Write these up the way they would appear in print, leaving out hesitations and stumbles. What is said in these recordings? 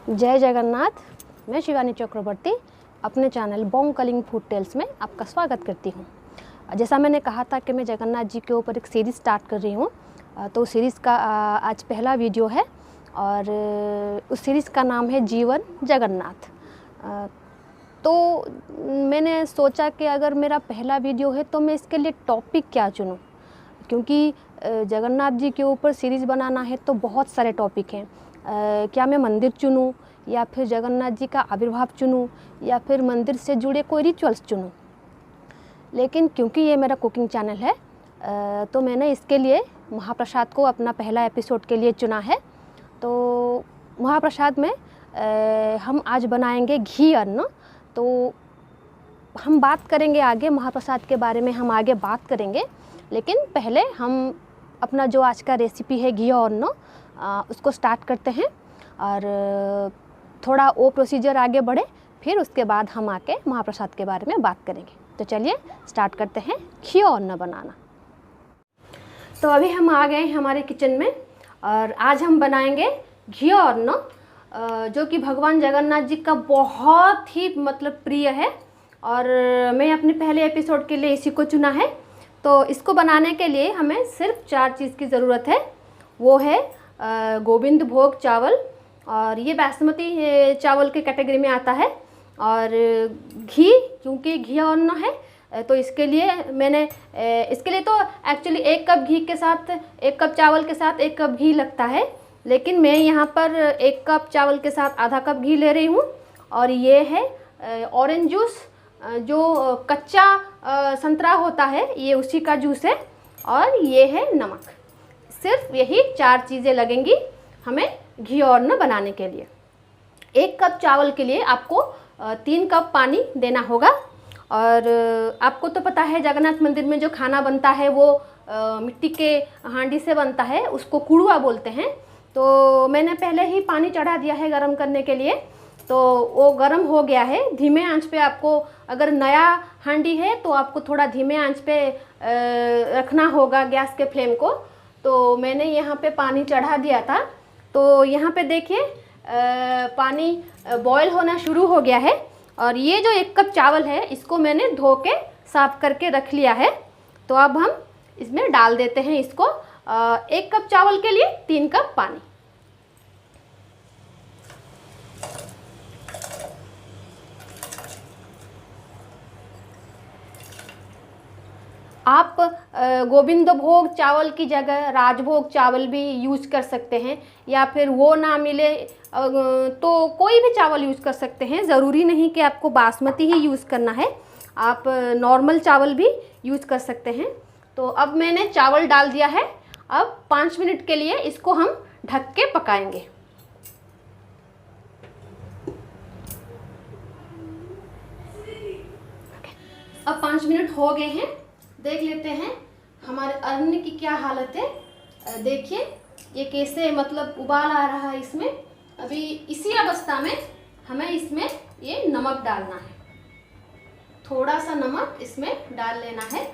जय जगन्नाथ। मैं शिवानी चक्रवर्ती अपने channel Bong Kalinga food tales में आपका स्वागत करती हूँ। जैसा मैंने कहा था कि मैं जगन्नाथ जी के ऊपर एक सीरीज़ स्टार्ट कर रही हूँ, तो सीरीज़ का आज पहला वीडियो है और उस सीरीज़ का नाम है जीवन जगन्नाथ। तो मैंने सोचा कि अगर मेरा पहला वीडियो है तो मैं इसके लिए टॉपिक क्या चुनूँ, क्योंकि जगन्नाथ जी के ऊपर सीरीज़ बनाना है तो बहुत सारे टॉपिक हैं। क्या मैं मंदिर चुनूँ या फिर जगन्नाथ जी का आविर्भाव चुनूँ या फिर मंदिर से जुड़े कोई रिचुअल्स चुनूँ। लेकिन क्योंकि ये मेरा कुकिंग चैनल है तो मैंने इसके लिए महाप्रसाद को अपना पहला एपिसोड के लिए चुना है। तो महाप्रसाद में हम आज बनाएंगे घी अन्न। तो हम बात करेंगे आगे महाप्रसाद के बारे में, हम आगे बात करेंगे, लेकिन पहले हम अपना जो आज का रेसिपी है घी अन्न उसको स्टार्ट करते हैं और थोड़ा वो प्रोसीजर आगे बढ़े, फिर उसके बाद हम आके महाप्रसाद के बारे में बात करेंगे। तो चलिए स्टार्ट करते हैं घी अन्न बनाना। तो अभी हम आ गए हैं हमारे किचन में और आज हम बनाएंगे घी अन्न, जो कि भगवान जगन्नाथ जी का बहुत ही प्रिय है और मैं अपने पहले एपिसोड के लिए इसी को चुना है। तो इसको बनाने के लिए हमें सिर्फ 4 चीज़ की ज़रूरत है। वो है गोविंद भोग चावल, और ये बासमती चावल के कैटेगरी में आता है, और घी, क्योंकि घी अन्न है तो इसके लिए मैंने इसके लिए तो एक्चुअली 1 कप घी के साथ 1 कप चावल के साथ 1 कप घी लगता है, लेकिन मैं यहाँ पर 1 कप चावल के साथ आधा कप घी ले रही हूँ। और ये है ऑरेंज जूस, जो कच्चा संतरा होता है ये उसी का जूस है, और ये है नमक। सिर्फ यही 4 चीज़ें लगेंगी हमें घी अन्न बनाने के लिए। 1 कप चावल के लिए आपको 3 कप पानी देना होगा। और आपको तो पता है जगन्नाथ मंदिर में जो खाना बनता है वो मिट्टी के हांडी से बनता है, उसको कुड़ुआ बोलते हैं। तो मैंने पहले ही पानी चढ़ा दिया है गरम करने के लिए, तो वो गरम हो गया है। धीमे आंच पे आपको, अगर नया हांडी है तो आपको थोड़ा धीमे आंच पे रखना होगा गैस के फ्लेम को। तो मैंने यहाँ पे पानी चढ़ा दिया था, तो यहाँ पे देखिए पानी बॉयल होना शुरू हो गया है। और ये जो 1 कप चावल है इसको मैंने धो के साफ करके रख लिया है। तो अब हम इसमें डाल देते हैं इसको। 1 कप चावल के लिए 3 कप पानी। आप गोविंद भोग चावल की जगह राजभोग चावल भी यूज कर सकते हैं, या फिर वो ना मिले तो कोई भी चावल यूज़ कर सकते हैं। ज़रूरी नहीं कि आपको बासमती ही यूज़ करना है, आप नॉर्मल चावल भी यूज़ कर सकते हैं। तो अब मैंने चावल डाल दिया है। अब 5 मिनट के लिए इसको हम ढक के पकाएंगे। अब 5 मिनट हो गए हैं, देख लेते हैं हमारे अन्न की क्या हालत है। देखिए ये कैसे उबाल आ रहा है इसमें। अभी इसी अवस्था में हमें इसमें ये नमक डालना है, थोड़ा सा नमक इसमें डाल लेना है।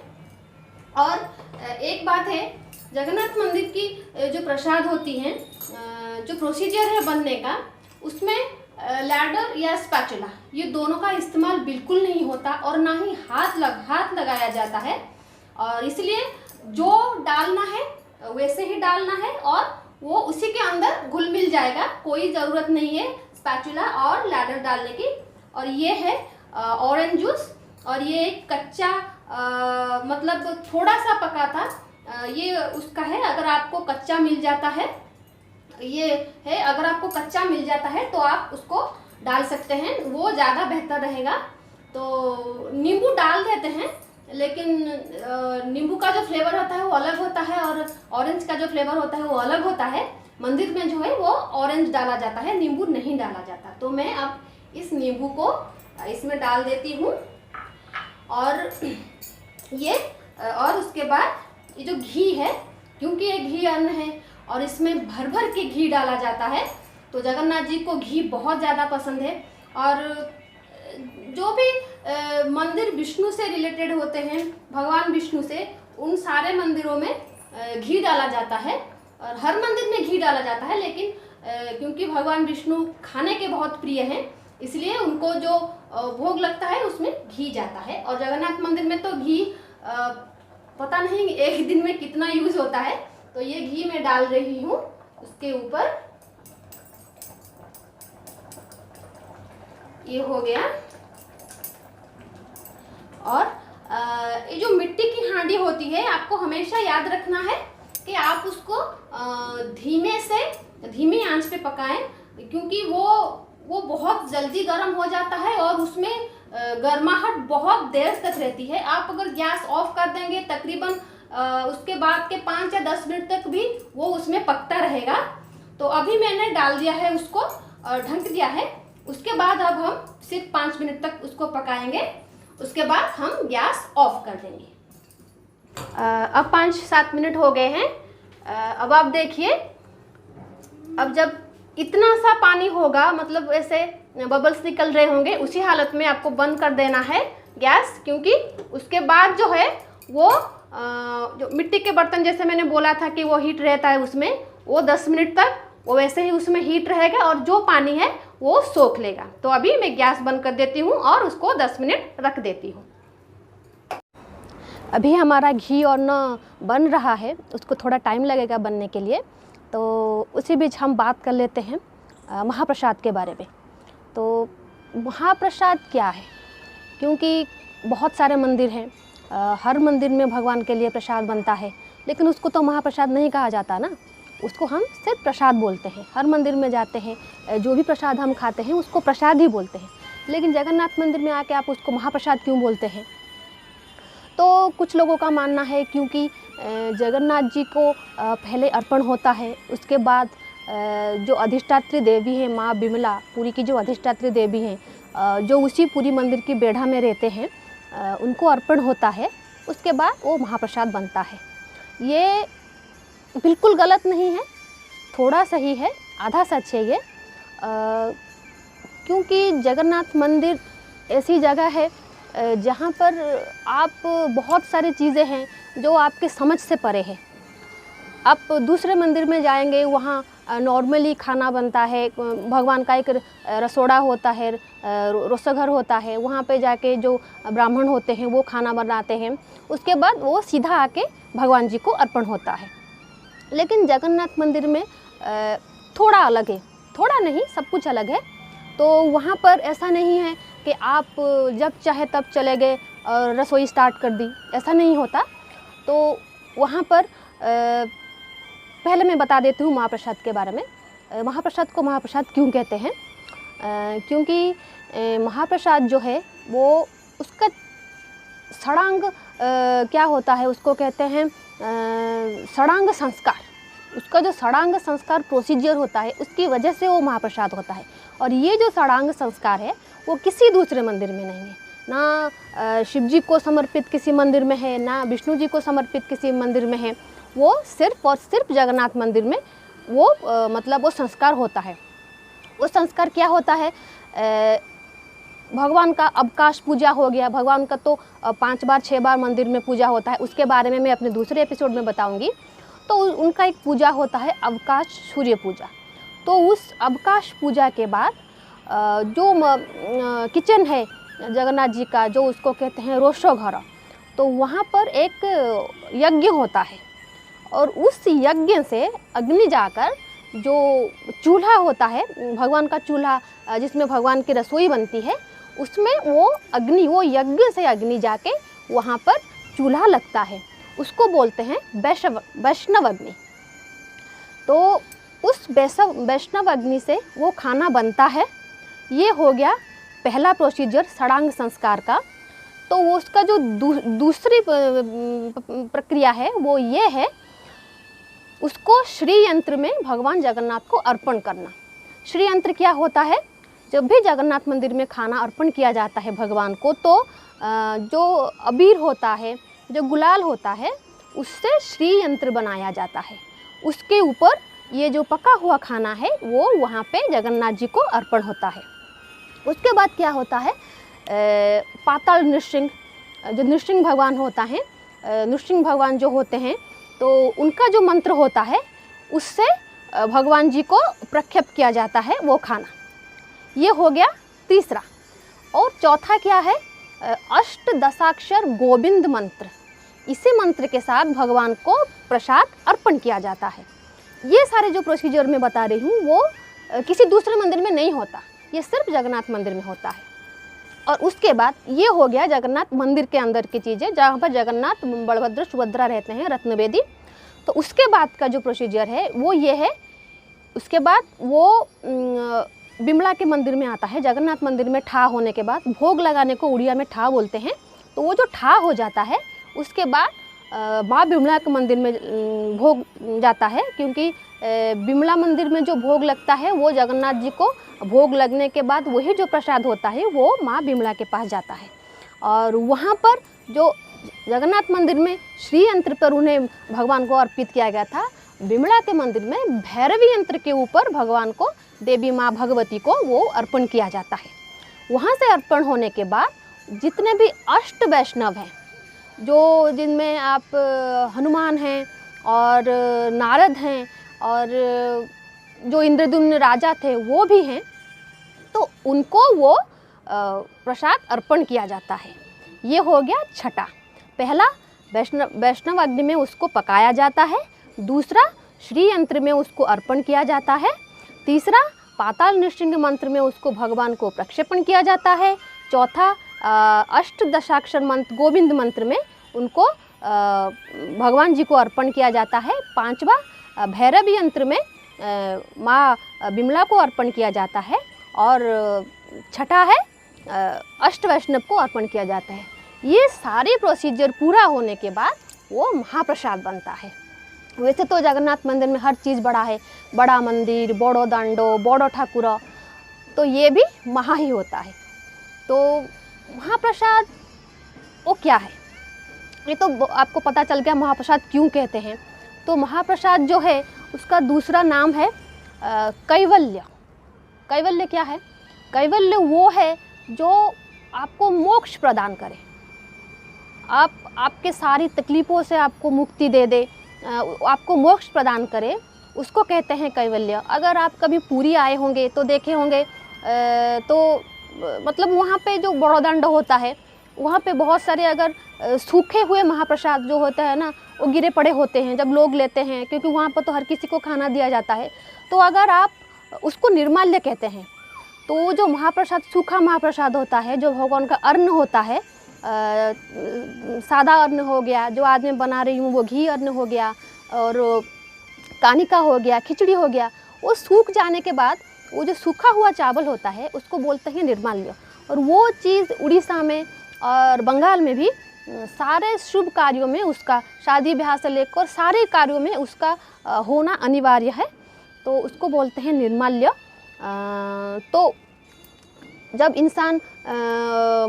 और एक बात है, जगन्नाथ मंदिर की जो प्रसाद होती हैं, जो प्रोसीजर है बनने का, उसमें लैडर या स्पैचुला ये दोनों का इस्तेमाल बिल्कुल नहीं होता और ना ही हाथ लगाया जाता है। और इसलिए जो डालना है वैसे ही डालना है और वो उसी के अंदर घुल मिल जाएगा। कोई ज़रूरत नहीं है स्पैचुला और लैडर डालने की। और ये है ऑरेंज जूस, और ये कच्चा थोड़ा सा पका था, ये उसका है। अगर आपको कच्चा मिल जाता है, ये है, अगर आपको कच्चा मिल जाता है तो आप उसको डाल सकते हैं, वो ज़्यादा बेहतर रहेगा। तो नींबू डाल देते हैं, लेकिन नींबू का जो फ्लेवर होता है वो अलग होता है और ऑरेंज का जो फ्लेवर होता है वो अलग होता है। मंदिर में जो है वो ऑरेंज डाला जाता है, नींबू नहीं डाला जाता। तो मैं अब इस नींबू को इसमें डाल देती हूँ। और ये और उसके बाद ये जो घी है, क्योंकि ये घी अन्न है और इसमें भर भर के घी डाला जाता है, तो जगन्नाथ जी को घी बहुत ज़्यादा पसंद है। और जो भी मंदिर विष्णु से रिलेटेड होते हैं, भगवान विष्णु से, उन सारे मंदिरों में घी डाला जाता है। और हर मंदिर में घी डाला जाता है, लेकिन क्योंकि भगवान विष्णु खाने के बहुत प्रिय हैं, इसलिए उनको जो भोग लगता है उसमें घी जाता है। और जगन्नाथ मंदिर में तो घी पता नहीं एक दिन में कितना यूज होता है। तो ये घी मैं डाल रही हूँ उसके ऊपर। ये हो गया। और ये जो मिट्टी की हांडी होती है, आपको हमेशा याद रखना है कि आप उसको धीमे आंच पे पकाएं, क्योंकि वो बहुत जल्दी गर्म हो जाता है और उसमें गर्माहट बहुत देर तक रहती है। आप अगर गैस ऑफ कर देंगे तकरीबन उसके बाद के 5 या 10 मिनट तक भी वो उसमें पकता रहेगा। तो अभी मैंने डाल दिया है उसको, ढक दिया है। उसके बाद अब हम सिर्फ 5 मिनट तक उसको पकाएंगे, उसके बाद हम गैस ऑफ कर देंगे। अब 5-7 मिनट हो गए हैं। अब आप देखिए, अब जब इतना सा पानी होगा, मतलब ऐसे बबल्स निकल रहे होंगे, उसी हालत में आपको बंद कर देना है गैस, क्योंकि उसके बाद जो है वो जो मिट्टी के बर्तन जैसे मैंने बोला था कि वो हीट रहता है उसमें, वो 10 मिनट तक वो वैसे ही उसमें हीट रहेगा और जो पानी है वो सोख लेगा। तो अभी मैं गैस बंद कर देती हूँ और उसको 10 मिनट रख देती हूँ। अभी हमारा घी और न बन रहा है, उसको थोड़ा टाइम लगेगा बनने के लिए। तो उसी बीच हम बात कर लेते हैं महाप्रसाद के बारे में। तो महाप्रसाद क्या है, क्योंकि बहुत सारे मंदिर हैं, हर मंदिर में भगवान के लिए प्रसाद बनता है, लेकिन उसको तो महाप्रसाद नहीं कहा जाता ना, उसको हम सिर्फ प्रसाद बोलते हैं। हर मंदिर में जाते हैं, जो भी प्रसाद हम खाते हैं उसको प्रसाद ही बोलते हैं। लेकिन जगन्नाथ मंदिर में आके आप उसको महाप्रसाद क्यों बोलते हैं? तो कुछ लोगों का मानना है क्योंकि जगन्नाथ जी को पहले अर्पण होता है, उसके बाद जो अधिष्ठात्री देवी हैं माँ बिमला, पुरी की जो अधिष्ठात्री देवी हैं, जो उसी पुरी मंदिर की बेढ़ा में रहते हैं, उनको अर्पण होता है, उसके बाद वो महाप्रसाद बनता है। ये बिल्कुल गलत नहीं है, थोड़ा सही है, आधा सच है ये। क्योंकि जगन्नाथ मंदिर ऐसी जगह है जहाँ पर आप बहुत सारी चीज़ें हैं जो आपके समझ से परे है। आप दूसरे मंदिर में जाएंगे, वहाँ नॉर्मली खाना बनता है, भगवान का एक रसोड़ा होता है, रसोघर होता है, वहाँ पे जाके जो ब्राह्मण होते हैं वो खाना बनाते हैं, उसके बाद वो सीधा आके भगवान जी को अर्पण होता है। लेकिन जगन्नाथ मंदिर में थोड़ा अलग है, थोड़ा नहीं सब कुछ अलग है। तो वहाँ पर ऐसा नहीं है कि आप जब चाहे तब चले गए और रसोई स्टार्ट कर दी, ऐसा नहीं होता। तो वहाँ पर पहले मैं बता देती हूँ महाप्रसाद के बारे में। महाप्रसाद को महाप्रसाद क्यों कहते हैं? क्योंकि महाप्रसाद जो है वो उसका षडांग क्या होता है, उसको कहते हैं षडांग संस्कार। उसका जो षडांग संस्कार प्रोसीजर होता है, उसकी वजह से वो महाप्रसाद होता है। और ये जो षडांग संस्कार है वो किसी दूसरे मंदिर में नहीं है, ना शिव जी को समर्पित किसी मंदिर में है, ना विष्णु जी को समर्पित किसी मंदिर में है। वो सिर्फ और सिर्फ जगन्नाथ मंदिर में वो मतलब वो संस्कार होता है। वो संस्कार क्या होता है? भगवान का अवकाश पूजा हो गया, भगवान का तो 5 बार 6 बार मंदिर में पूजा होता है, उसके बारे में मैं अपने दूसरे एपिसोड में बताऊंगी। तो उनका एक पूजा होता है अवकाश सूर्य पूजा। तो उस अवकाश पूजा के बाद जो किचन है जगन्नाथ जी का, जो उसको कहते हैं रोसोघर, तो वहाँ पर एक यज्ञ होता है और उस यज्ञ से अग्नि जाकर जो चूल्हा होता है, भगवान का चूल्हा जिसमें भगवान की रसोई बनती है, उसमें वो अग्नि, वो यज्ञ से अग्नि जाके वहाँ पर चूल्हा लगता है, उसको बोलते हैं वैष्णव अग्नि। तो उस वैष्णव अग्नि से वो खाना बनता है। ये हो गया पहला प्रोसीजर षडांग संस्कार का। तो वो उसका जो दूसरी प्रक्रिया है वो ये है, उसको श्री यंत्र में भगवान जगन्नाथ को अर्पण करना। श्री यंत्र क्या होता है? जब भी जगन्नाथ मंदिर में खाना अर्पण किया जाता है भगवान को, तो जो अबीर होता है, जो गुलाल होता है, उससे श्री यंत्र बनाया जाता है। उसके ऊपर ये जो पका हुआ खाना है वो वहाँ पे जगन्नाथ जी को अर्पण होता है। उसके बाद क्या होता है? पाताल नृसिंह, जो नृसिंह भगवान होता है, नृसिंह भगवान जो होते हैं, तो उनका जो मंत्र होता है उससे भगवान जी को प्रक्षेप किया जाता है वो खाना। ये हो गया तीसरा। और चौथा क्या है, अष्टदशाक्षर गोविंद मंत्र, इसी मंत्र के साथ भगवान को प्रसाद अर्पण किया जाता है। ये सारे जो प्रोसीजर मैं बता रही हूँ वो किसी दूसरे मंदिर में नहीं होता, ये सिर्फ जगन्नाथ मंदिर में होता है। और उसके बाद ये हो गया जगन्नाथ मंदिर के अंदर की चीज़ें, जहाँ पर जगन्नाथ, बलभद्र, सुभद्रा रहते हैं, रत्नवेदी। तो उसके बाद का जो प्रोसीजर है वो ये है। उसके बाद वो बिमला के मंदिर में आता है। जगन्नाथ मंदिर में ठा होने के बाद भोग लगाने को उड़िया में ठा बोलते हैं। तो वो जो ठा हो जाता है उसके बाद माँ बिमला के मंदिर में भोग जाता है, क्योंकि बिमला मंदिर में जो भोग लगता है वो जगन्नाथ जी को भोग लगने के बाद वही जो प्रसाद होता है वो माँ बिमला के पास जाता है। और वहाँ पर जो जगन्नाथ मंदिर में श्री यंत्र पर उन्हें भगवान को अर्पित किया गया था, बिमला के मंदिर में भैरवी यंत्र के ऊपर भगवान को, देवी माँ भगवती को वो अर्पण किया जाता है। वहाँ से अर्पण होने के बाद जितने भी अष्ट वैष्णव हैं, जो जिनमें आप हनुमान हैं और नारद हैं और जो इंद्रद्युम्न राजा थे वो भी हैं, तो उनको वो प्रसाद अर्पण किया जाता है। ये हो गया छठा। पहला वैष्णव अग्नि में उसको पकाया जाता है। दूसरा श्री यंत्र में उसको अर्पण किया जाता है। तीसरा पाताल नृसिंह मंत्र में उसको भगवान को प्रक्षेपण किया जाता है। चौथा अष्टदशाक्षर मंत्र गोविंद मंत्र में उनको भगवान जी को अर्पण किया जाता है। पांचवा भैरव यंत्र में माँ बिमला को अर्पण किया जाता है। और छठा है अष्ट वैष्णव को अर्पण किया जाता है। ये सारी प्रोसीजर पूरा होने के बाद वो महाप्रसाद बनता है। वैसे तो जगन्नाथ मंदिर में हर चीज़ बड़ा है, बड़ा मंदिर, बड़ो दांडो, बड़ो ठाकुर, तो ये भी महा ही होता है। तो महाप्रसाद वो क्या है, ये तो आपको पता चल गया महाप्रसाद क्यों कहते हैं। तो महाप्रसाद जो है उसका दूसरा नाम है कैवल्य। कैवल्य क्या है? कैवल्य वो है जो आपको मोक्ष प्रदान करे, आपके सारी तकलीफ़ों से आपको मुक्ति दे दे, आपको मोक्ष प्रदान करे, उसको कहते हैं कैवल्य। अगर आप कभी पुरी आए होंगे तो देखे होंगे तो मतलब वहाँ पे जो बड़ोदंड होता है वहाँ पे बहुत सारे अगर सूखे हुए महाप्रसाद जो होता है ना वो गिरे पड़े होते हैं जब लोग लेते हैं, क्योंकि वहाँ पर तो हर किसी को खाना दिया जाता है। तो अगर आप उसको निर्माल्य कहते हैं, तो वो जो महाप्रसाद सूखा महाप्रसाद होता है, जो भगवान का अन्न होता है, सादा अन्न हो गया, जो आज मैं बना रही हूँ वो घी अन्न हो गया, और कानिका हो गया, खिचड़ी हो गया, वो सूख जाने के बाद वो जो सूखा हुआ चावल होता है उसको बोलते हैं निर्माल्य। और वो चीज़ उड़ीसा में और बंगाल में भी सारे शुभ कार्यों में उसका, शादी ब्याह से लेकर सारे कार्यों में उसका होना अनिवार्य है, तो उसको बोलते हैं निर्माल्य। तो जब इंसान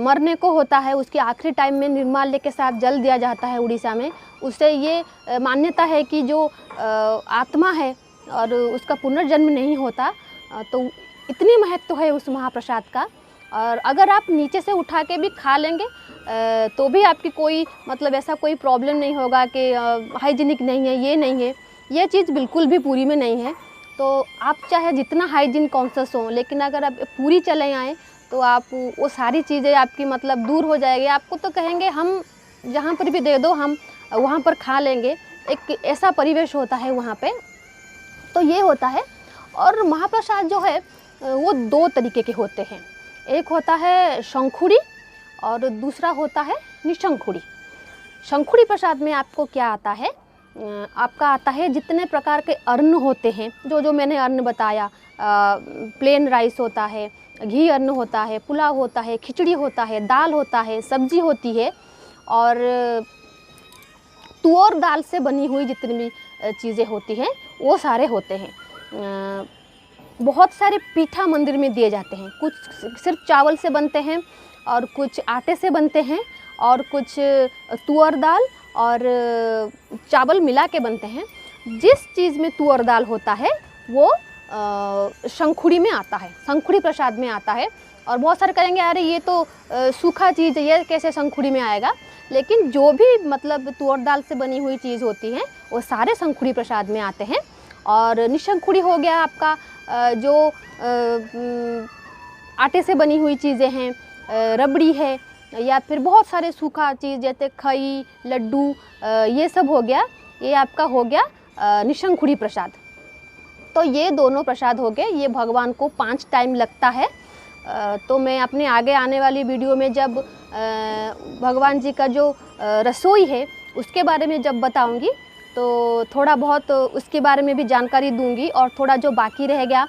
मरने को होता है उसके आखिरी टाइम में निर्माल्य के साथ जल दिया जाता है उड़ीसा में। उससे ये मान्यता है कि जो आत्मा है और उसका पुनर्जन्म नहीं होता, तो इतनी महत्व है उस महाप्रसाद का। और अगर आप नीचे से उठा के भी खा लेंगे तो भी आपकी कोई मतलब ऐसा कोई प्रॉब्लम नहीं होगा कि हाइजीनिक नहीं है, ये नहीं है, ये चीज़ बिल्कुल भी पूरी में नहीं है। तो आप चाहे जितना हाइजीन कॉन्शियस हो, लेकिन अगर आप पूरी चले आएँ तो आप वो सारी चीज़ें आपकी मतलब दूर हो जाएगी। आपको तो कहेंगे हम जहाँ पर भी दे दो हम वहाँ पर खा लेंगे, एक ऐसा परिवेश होता है वहाँ पे। तो ये होता है। और महाप्रसाद जो है वो दो तरीके के होते हैं, एक होता है शंखुड़ी और दूसरा होता है निशंखुड़ी। शंखुड़ी प्रसाद में आपको क्या आता है, आपका आता है जितने प्रकार के अन्न होते हैं, जो मैंने अन्न बताया, प्लेन राइस होता है, घी अन्न होता है, पुलाव होता है, खिचड़ी होता है, दाल होता है, सब्जी होती है, और तुअर दाल से बनी हुई जितनी भी चीज़ें होती हैं वो सारे होते हैं। बहुत सारे पीठा मंदिर में दिए जाते हैं, कुछ सिर्फ चावल से बनते हैं और कुछ आटे से बनते हैं और कुछ तुअर दाल और चावल मिला के बनते हैं। जिस चीज़ में तुअर दाल होता है वो शंखुड़ी में आता है, शंखुड़ी प्रसाद में आता है। और बहुत सारे कहेंगे अरे ये तो सूखा चीज़ है, ये कैसे शंखुड़ी में आएगा, लेकिन जो भी मतलब तुअर दाल से बनी हुई चीज़ होती है वो सारे शंखुड़ी प्रसाद में आते हैं। और निशंखुड़ी हो गया आपका जो आटे से बनी हुई चीज़ें हैं, रबड़ी है, या फिर बहुत सारे सूखा चीज़ जैसे खई, लड्डू, ये सब हो गया। ये आपका हो गया निशंखुड़ी प्रसाद। तो ये दोनों प्रसाद हो गए। ये भगवान को 5 टाइम लगता है। तो मैं अपने आगे आने वाली वीडियो में जब भगवान जी का जो रसोई है उसके बारे में जब बताऊंगी तो थोड़ा बहुत उसके बारे में भी जानकारी दूंगी, और थोड़ा जो बाकी रह गया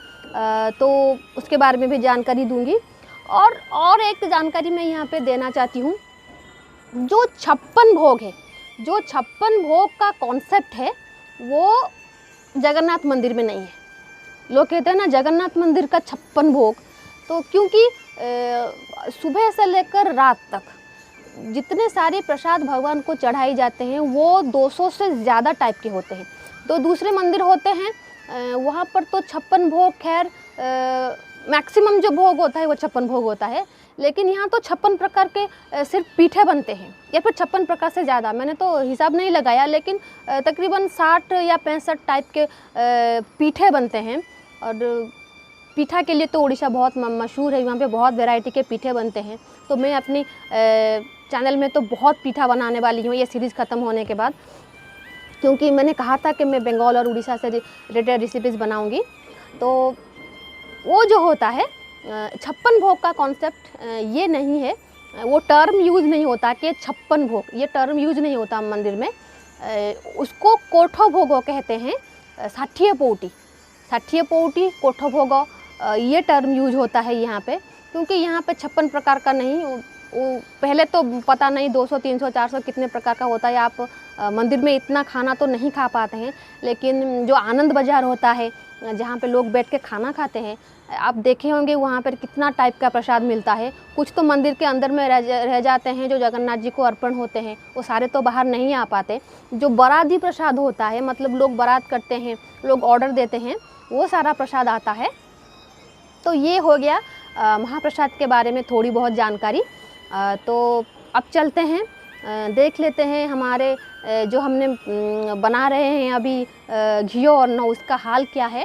तो उसके बारे में भी जानकारी दूंगी। और एक जानकारी मैं यहाँ पे देना चाहती हूँ, जो 56 भोग है, जो 56 भोग का कॉन्सेप्ट है वो जगन्नाथ मंदिर में नहीं है। लोग कहते हैं ना जगन्नाथ मंदिर का 56 भोग, तो क्योंकि सुबह से लेकर रात तक जितने सारे प्रसाद भगवान को चढ़ाए जाते हैं वो 200 से ज़्यादा टाइप के होते हैं। तो दूसरे मंदिर होते हैं वहाँ पर तो 56 भोग, खैर मैक्सिमम जो भोग होता है वो 56 भोग होता है, लेकिन यहाँ तो 56 प्रकार के सिर्फ पीठे बनते हैं, या फिर 56 प्रकार से ज़्यादा, मैंने तो हिसाब नहीं लगाया, लेकिन तकरीबन 60 या 65 टाइप के पीठे बनते हैं। और पीठा के लिए तो उड़ीसा बहुत मशहूर है, वहाँ पे बहुत वैरायटी के पीठे बनते हैं। तो मैं अपनी चैनल में तो बहुत पीठा बनाने वाली हूँ ये सीरीज़ ख़त्म होने के बाद, क्योंकि मैंने कहा था कि मैं बंगाल और उड़ीसा से रिलेटेड रेसिपीज़ बनाऊँगी। तो वो जो होता है 56 भोग का कॉन्सेप्ट ये नहीं है, वो टर्म यूज़ नहीं होता कि 56 भोग, ये टर्म यूज़ नहीं होता मंदिर में। उसको कोठो भोगो कहते हैं, 60 पौटी, 60 पौटी कोठो भोगो, ये टर्म यूज होता है यहाँ पे। क्योंकि यहाँ पे 56 प्रकार का नहीं, वो पहले तो पता नहीं 200, 300, 400 कितने प्रकार का होता है। आप मंदिर में इतना खाना तो नहीं खा पाते हैं, लेकिन जो आनंद बाज़ार होता है जहाँ पे लोग बैठ के खाना खाते हैं, आप देखे होंगे वहाँ पर कितना टाइप का प्रसाद मिलता है। कुछ तो मंदिर के अंदर में रह जाते हैं जो जगन्नाथ जी को अर्पण होते हैं, वो सारे तो बाहर नहीं आ पाते। जो बराती प्रसाद होता है, मतलब लोग बारात करते हैं, लोग ऑर्डर देते हैं, वो सारा प्रसाद आता है। तो ये हो गया महाप्रसाद के बारे में थोड़ी बहुत जानकारी। तो अब चलते हैं, देख लेते हैं हमारे जो हमने बना रहे हैं अभी घियो और नौ, उसका हाल क्या है।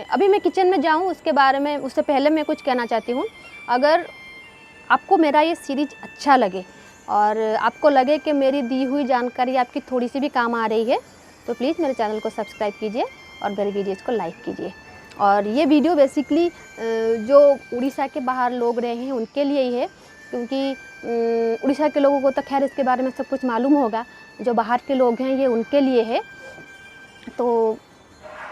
अभी मैं किचन में जाऊं उसके बारे में, उससे पहले मैं कुछ कहना चाहती हूं। अगर आपको मेरा ये सीरीज अच्छा लगे और आपको लगे कि मेरी दी हुई जानकारी आपकी थोड़ी सी भी काम आ रही है, तो प्लीज़ मेरे चैनल को सब्सक्राइब कीजिए और मेरे वीडियोज़ को लाइक कीजिए। और ये वीडियो बेसिकली जो उड़ीसा के बाहर लोग रहे हैं उनके लिए ही है, क्योंकि उड़ीसा के लोगों को तो खैर इसके बारे में सब कुछ मालूम होगा, जो बाहर के लोग हैं ये उनके लिए है। तो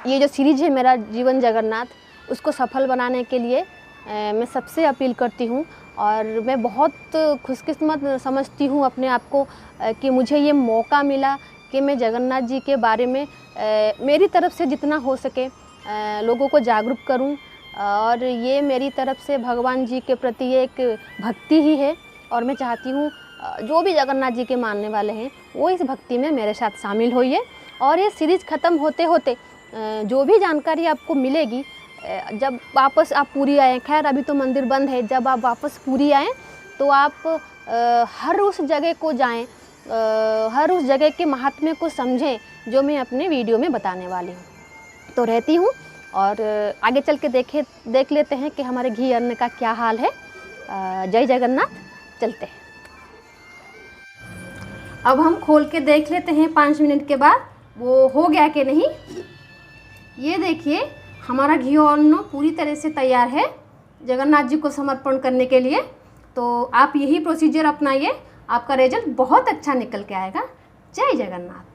ये जो सीरीज़ है मेरा जीवन जगन्नाथ, उसको सफल बनाने के लिए मैं सबसे अपील करती हूँ। और मैं बहुत खुशकिस्मत समझती हूँ अपने आप को कि मुझे ये मौका मिला कि मैं जगन्नाथ जी के बारे में मेरी तरफ से जितना हो सके लोगों को जागरूक करूं। और ये मेरी तरफ से भगवान जी के प्रति एक भक्ति ही है, और मैं चाहती हूँ जो भी जगन्नाथ जी के मानने वाले हैं वो इस भक्ति में मेरे साथ शामिल होइए। और ये सीरीज़ ख़त्म होते होते जो भी जानकारी आपको मिलेगी, जब वापस आप पुरी आएँ, खैर अभी तो मंदिर बंद है, जब आप वापस पुरी आएँ तो आप हर उस जगह को जाएं, हर उस जगह के महात्म्य को समझें जो मैं अपने वीडियो में बताने वाली हूँ। तो रहती हूँ और आगे चल के देख लेते हैं कि हमारे घी अन्न का क्या हाल है। जय जगन्नाथ, चलते हैं। अब हम खोल के देख लेते हैं 5 मिनट के बाद वो हो गया कि नहीं। ये देखिए हमारा घी अन्न पूरी तरह से तैयार है जगन्नाथ जी को समर्पण करने के लिए। तो आप यही प्रोसीजर अपनाइए, आपका रिजल्ट बहुत अच्छा निकल के आएगा। जय जगन्नाथ।